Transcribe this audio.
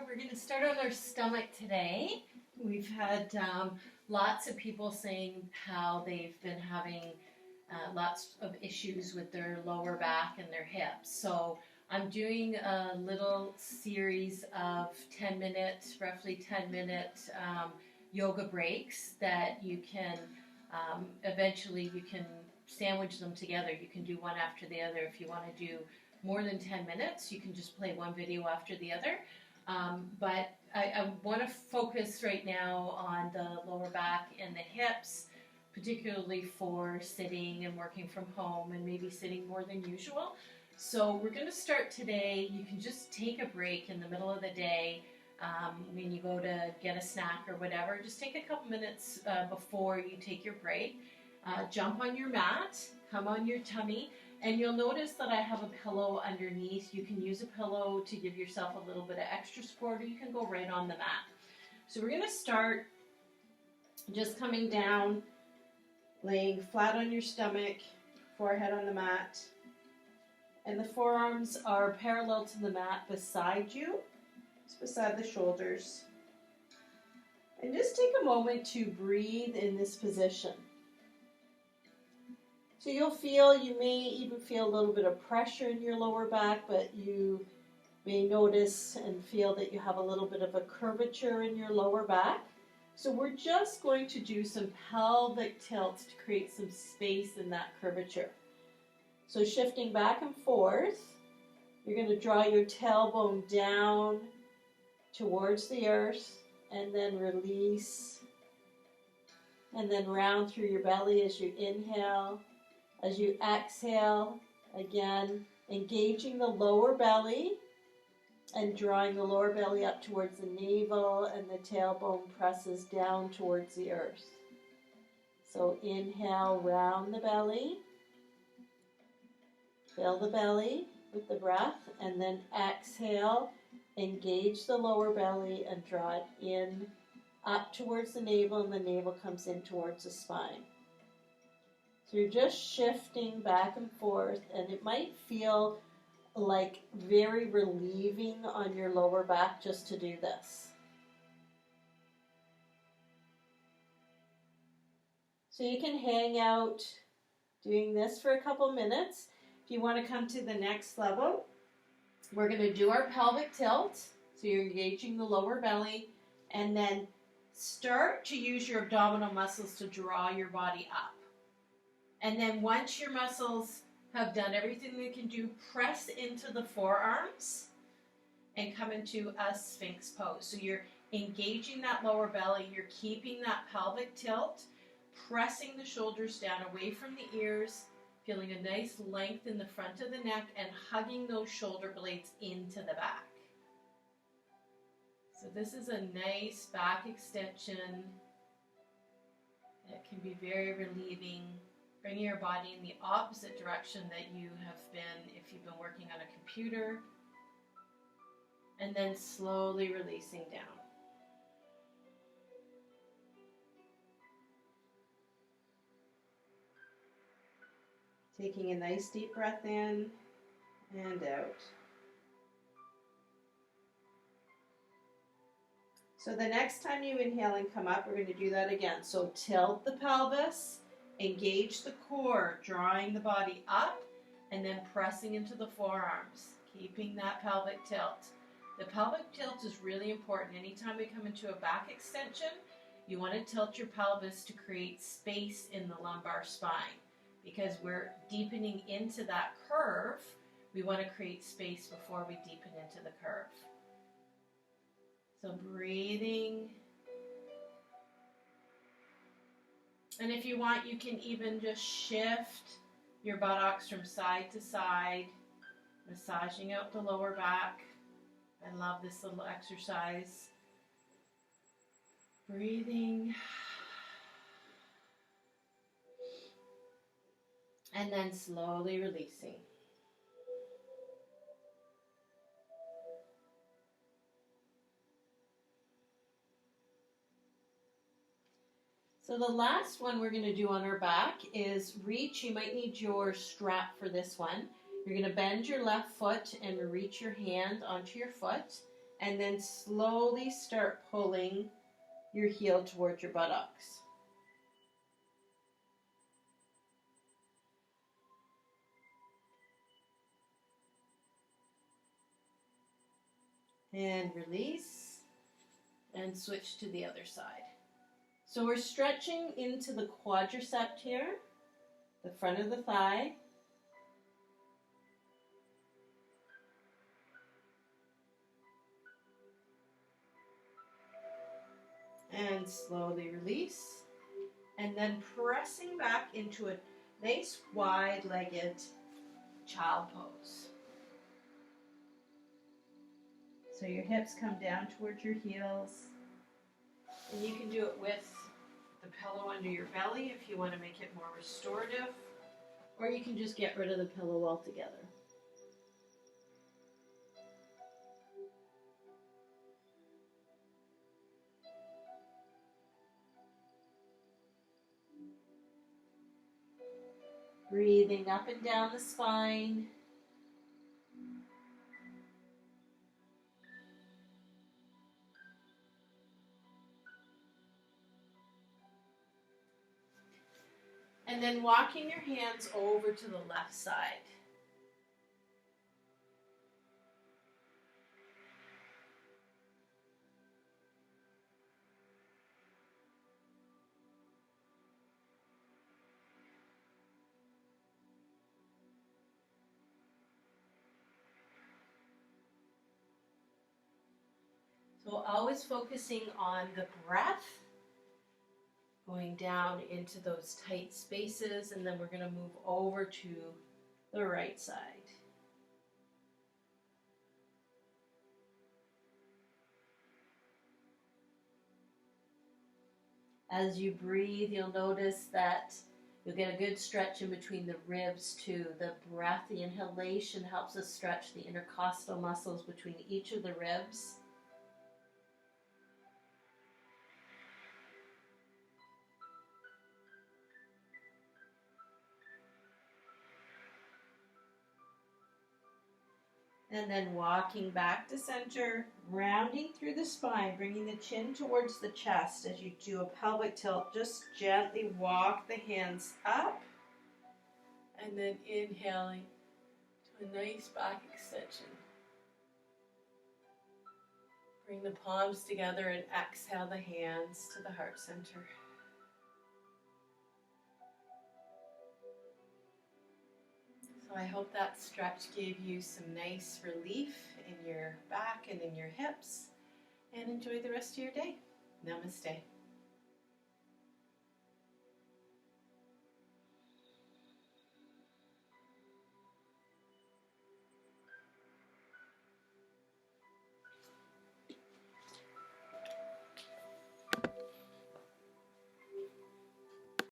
We're going to start on our stomach today. We've had lots of people saying how they've been having lots of issues with their lower back and their hips. So I'm doing a little series of 10-minute, roughly 10-minute yoga breaks that you can eventually you can sandwich them together. You can do one after the other. If you want to do more than 10 minutes, you can just play one video after the other. But I want to focus right now on the lower back and the hips, particularly for sitting and working from home and maybe sitting more than usual. So we're going to start today. You can just take a break in the middle of the day when you go to get a snack or whatever. Just take a couple minutes before you take your break. Jump on your mat, come on your tummy, and you'll notice that I have a pillow underneath. You can use a pillow to give yourself a little bit of extra support, or you can go right on the mat. So we're going to start just coming down, laying flat on your stomach, forehead on the mat, and the forearms are parallel to the mat beside you, just beside the shoulders. And just take a moment to breathe in this position. So you may even feel a little bit of pressure in your lower back, but you may notice and feel that you have a little bit of a curvature in your lower back. So we're just going to do some pelvic tilts to create some space in that curvature. So shifting back and forth, you're going to draw your tailbone down towards the earth and then release, and then round through your belly as you inhale. As you exhale, again, engaging the lower belly and drawing the lower belly up towards the navel, and the tailbone presses down towards the earth. So inhale, round the belly, fill the belly with the breath, and then exhale, engage the lower belly and draw it in, up towards the navel, and the navel comes in towards the spine. So you're just shifting back and forth, and it might feel like very relieving on your lower back just to do this. So you can hang out doing this for a couple minutes. If you want to come to the next level, we're going to do our pelvic tilt. So you're engaging the lower belly, and then start to use your abdominal muscles to draw your body up. And then once your muscles have done everything they can do, press into the forearms and come into a Sphinx pose. So you're engaging that lower belly, you're keeping that pelvic tilt, pressing the shoulders down away from the ears, feeling a nice length in the front of the neck, and hugging those shoulder blades into the back. So this is a nice back extension. It can be very relieving. Bringing your body in the opposite direction that you have been if you've been working on a computer. And then slowly releasing down. Taking a nice deep breath in and out. So the next time you inhale and come up, we're going to do that again. So tilt the pelvis. Engage the core, drawing the body up and then pressing into the forearms, keeping that pelvic tilt. The pelvic tilt is really important. Anytime we come into a back extension, you want to tilt your pelvis to create space in the lumbar spine. Because we're deepening into that curve, we want to create space before we deepen into the curve. So breathing. And if you want, you can even just shift your buttocks from side to side, massaging out the lower back. I love this little exercise. Breathing. And then slowly releasing. So the last one we're going to do on our back is reach. You might need your strap for this one. You're going to bend your left foot and reach your hand onto your foot. And then slowly start pulling your heel towards your buttocks. And release, and switch to the other side. So we're stretching into the quadricep here, the front of the thigh. And slowly release. And then pressing back into a nice wide-legged child pose. So your hips come down towards your heels. And you can do it with the pillow under your belly if you want to make it more restorative. Or you can just get rid of the pillow altogether. Breathing up and down the spine. And then walking your hands over to the left side. So always focusing on the breath, going down into those tight spaces, and then we're going to move over to the right side. As you breathe, you'll notice that you'll get a good stretch in between the ribs too. The breath, the inhalation helps us stretch the intercostal muscles between each of the ribs. And then walking back to center, rounding through the spine, bringing the chin towards the chest as you do a pelvic tilt. Just gently walk the hands up. And then inhaling to a nice back extension. Bring the palms together and exhale the hands to the heart center. So I hope that stretch gave you some nice relief in your back and in your hips. And enjoy the rest of your day. Namaste.